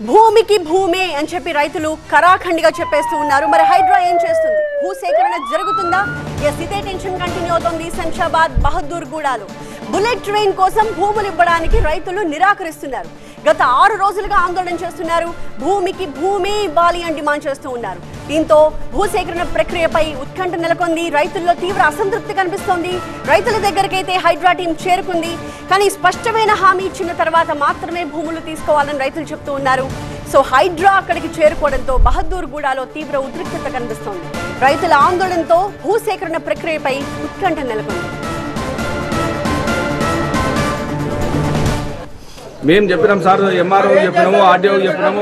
భూమికి భూమే అని చెప్పి రైతులు కరాఖండిగా చెప్పేస్తూ ఉన్నారు. మరి హైడ్రా ఏం చేస్తుంది? భూసేకరణ జరుగుతుందా? ఇదే టెన్షన్ కంటిన్యూ అవుతోంది శంషాబాద్ బహదూర్గూడలో. బుల్లెట్ ట్రైన్ కోసం భూములు ఇవ్వడానికి రైతులు నిరాకరిస్తున్నారు. గత 6 రోజులుగా ఆందోళన చేస్తున్నారు. భూమికి భూమే ఇవ్వాలి అని డిమాండ్ చేస్తూ ఉన్నారు. దీంతో భూసేకరణ ప్రక్రియపై ఉత్కంఠ నెలకొంది. రైతుల్లో తీవ్ర అసంతృప్తి కనిపిస్తోంది. రైతుల దగ్గరకైతే హైడ్రా టీం చేరుకుంది. కానీ స్పష్టమైన హామీ ఇచ్చిన తర్వాత మాత్రమే భూములు తీసుకోవాలని రైతులు చెప్తూ ఉన్నారు. సో హైడ్రా అక్కడికి చేరుకోవడంతో బహదూర్గూడలో తీవ్ర ఉద్రిక్తత కనిపిస్తోంది. రైతుల ఆందోళనతో భూసేకరణ ప్రక్రియపై ఉత్కంఠ నెలకొంది. మేము చెప్పినాం సార్, ఎంఆర్ఓ చెప్పినాము, ఆర్డీఓ చెప్పినాము,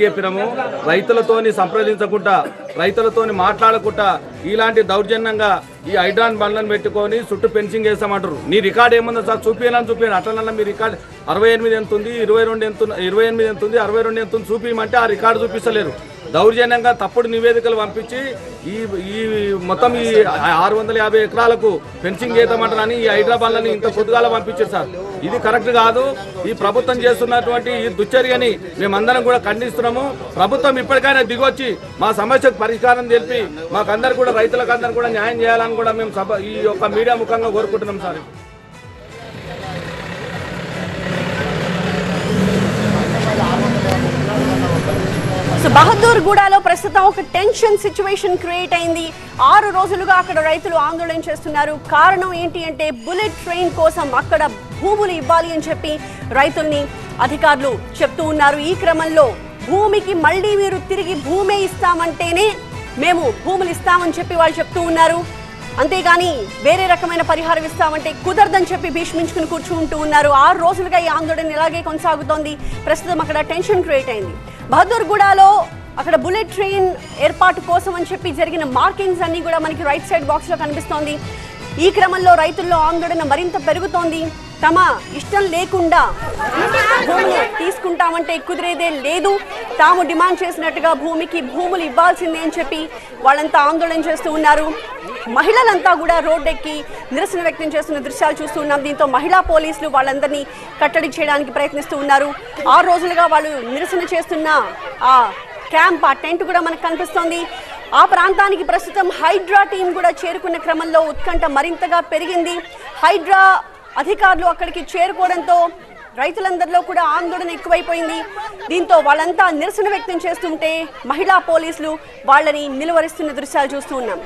చెప్పినాము. రైతులతోని సంప్రదించకుండా, రైతులతోని మాట్లాడకుండా ఇలాంటి దౌర్జన్యంగా ఈ హైడ్రాన్ బండ్లను పెట్టుకొని చుట్టూ ఫెన్సింగ్ వేస్తామంటారు. నీ రికార్డు ఏముందో సార్ చూపించాను. అట్లనన్నా మీ రికార్డు 68 ఎంత ఉంది, 22 ఎంత, 28 ఎంత ఉంది, 62 ఎంత ఉంది చూపించమంటే ఆ రికార్డు చూపిస్తలేరు. దౌర్జన్యంగా తప్పుడు నివేదికలు పంపించి ఈ మొత్తం ఈ 650 ఎకరాలకు ఫెన్సింగ్ చేద్దామంటారని ఈ హైదరాబాద్లని ఇంత పొద్దుగాల పంపించారు సార్. ఇది కరెక్ట్ కాదు. ఈ ప్రభుత్వం చేస్తున్నటువంటి ఈ దుశ్చర్యని మేమందరం కూడా ఖండిస్తున్నాము. ప్రభుత్వం ఇప్పటికైనా దిగొచ్చి మా సమస్యకు పరిష్కారం తెలిపి మాకందరు కూడా రైతులకందరూ కూడా న్యాయం చేయాలని కూడా మేము ఈ యొక్క మీడియా ముఖంగా కోరుకుంటున్నాం సార్. బహదూర్గూడలో ప్రస్తుతం ఒక టెన్షన్ సిచ్యువేషన్ క్రియేట్ అయింది. 6 రోజులుగా అక్కడ రైతులు ఆందోళన చేస్తున్నారు. కారణం ఏంటి అంటే బుల్లెట్ ట్రైన్ కోసం అక్కడ భూములు ఇవ్వాలి అని చెప్పి రైతుల్ని అధికారులు చెప్తూ ఉన్నారు. ఈ క్రమంలో భూమికి మళ్ళీ మీరు తిరిగి భూమే ఇస్తామంటేనే మేము భూములు ఇస్తామని చెప్పి వాళ్ళు చెప్తూ ఉన్నారు. అంతేగాని వేరే రకమైన పరిహారం ఇస్తామంటే కుదరదని చెప్పి భీష్మించుకుని కూర్చుంటూ ఉన్నారు. 6 రోజులుగా ఈ ఆందోళన ఇలాగే కొనసాగుతోంది. ప్రస్తుతం అక్కడ టెన్షన్ క్రియేట్ అయింది. బహదూర్గూడలో అక్కడ బుల్లెట్ ట్రైన్ ఏర్పాటు కోసం అని చెప్పి జరిగిన మార్కింగ్స్ అన్ని కూడా మనకి రైట్ సైడ్ బాక్స్ లో కనిపిస్తోంది. ఈ క్రమంలో రైతుల్లో ఆందోళన మరింత పెరుగుతోంది. తమ ఇష్టం లేకుండా భూములు తీసుకుంటామంటే కుదిరేదే లేదు, తాము డిమాండ్ చేసినట్టుగా భూమికి భూములు ఇవ్వాల్సిందే అని చెప్పి వాళ్ళంతా ఆందోళన చేస్తూ ఉన్నారు. మహిళలంతా కూడా రోడ్డెక్కి నిరసన వ్యక్తం చేస్తున్న దృశ్యాలు చూస్తూ ఉన్నాం. దీంతో మహిళా పోలీసులు వాళ్ళందరినీ కట్టడి చేయడానికి ప్రయత్నిస్తూ ఉన్నారు. 6 రోజులుగా వాళ్ళు నిరసన చేస్తున్న ఆ క్యాంప్, ఆ టెంట్ కూడా మనకు కనిపిస్తోంది. ఆ ప్రాంతానికి ప్రస్తుతం హైడ్రా టీం కూడా చేరుకున్న క్రమంలో ఉత్కంఠ మరింతగా పెరిగింది. హైడ్రా అధికారులు అక్కడికి చేరుకోవడంతో రైతులందరిలో కూడా ఆందోళన ఎక్కువైపోయింది. దీంతో వాళ్ళంతా నిరసన వ్యక్తం చేస్తుంటే మహిళా పోలీసులు వాళ్ళని నిలువరిస్తున్న దృశ్యాలు చూస్తూ ఉన్నాం.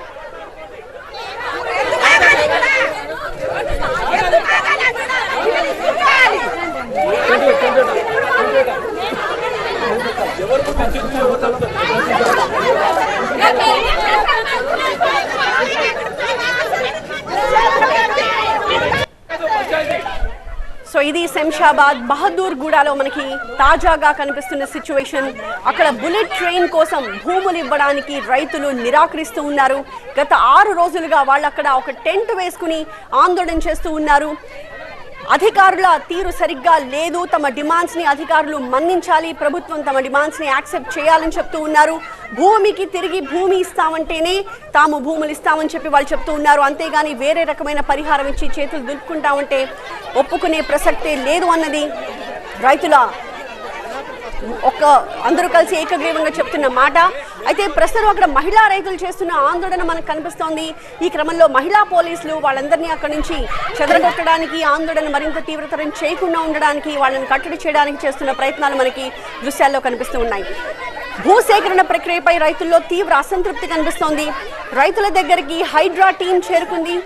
సో ఇది శంషాబాద్ బహదూర్గూడలో మనకి తాజాగా కనిపిస్తున్న సిచ్యువేషన్. అక్కడ బుల్లెట్ ట్రైన్ కోసం భూములు ఇవ్వడానికి రైతులు నిరాకరిస్తూ ఉన్నారు. గత 6 రోజులుగా వాళ్ళు అక్కడ ఒక టెంట్ వేసుకుని ఆందోళన చేస్తూ ఉన్నారు. అధికారుల తీరు సరిగ్గా లేదు, తమ డిమాండ్స్ ని అధికారులు మన్నించాలి, ప్రభుత్వం తమ డిమాండ్స్ ని యాక్సెప్ట్ చేయాలని చెప్తూ ఉన్నారు. భూమికి తిరిగి భూమి ఇస్తామంటేనే తాము భూములు ఇస్తామని చెప్పి వాళ్ళు చెప్తూ ఉన్నారు. అంతేగాని వేరే రకమైన పరిహారం ఇచ్చి చేతులు దులుపుకుంటామంటే ఒప్పుకునే ప్రసక్తే లేదు అన్నది రైతుల అందరూ కలిసి ఏకగ్రీవంగా చెప్తున్న మాట. అయితే ప్రస్తుతం అక్కడ మహిళా రైతులు చేస్తున్న ఆందోళన మనకు కనిపిస్తోంది. ఈ క్రమంలో మహిళా పోలీసులు వాళ్ళందరినీ అక్కడి నుంచి చెదరగొట్టడానికి, ఆందోళన మరింత తీవ్రతరం చేయకుండా ఉండడానికి, వాళ్ళని కట్టడి చేయడానికి చేస్తున్న ప్రయత్నాలు మనకి దృశ్యాల్లో కనిపిస్తూ ఉన్నాయి. భూసేకరణ ప్రక్రియపై రైతుల్లో తీవ్ర అసంతృప్తి కనిపిస్తోంది. రైతుల దగ్గరికి హైడ్రా టీం చేరుకుంది.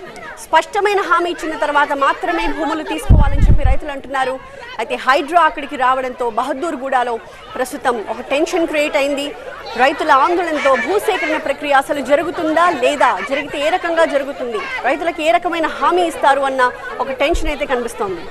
స్పష్టమైన హామీ ఇచ్చిన తర్వాత మాత్రమే భూములు తీసుకోవాలని చెప్పి రైతులు అంటున్నారు. అయితే హైడ్రా అక్కడికి రావడంతో బహదూర్గూడలో ప్రస్తుతం ఒక టెన్షన్ క్రియేట్ అయింది. రైతుల ఆందోళనతో భూసేకరణ ప్రక్రియ అసలు జరుగుతుందా లేదా, జరిగితే ఏ రకంగా జరుగుతుంది, రైతులకు ఏ రకమైన హామీ ఇస్తారు అన్న ఒక టెన్షన్ అయితే కనిపిస్తోంది.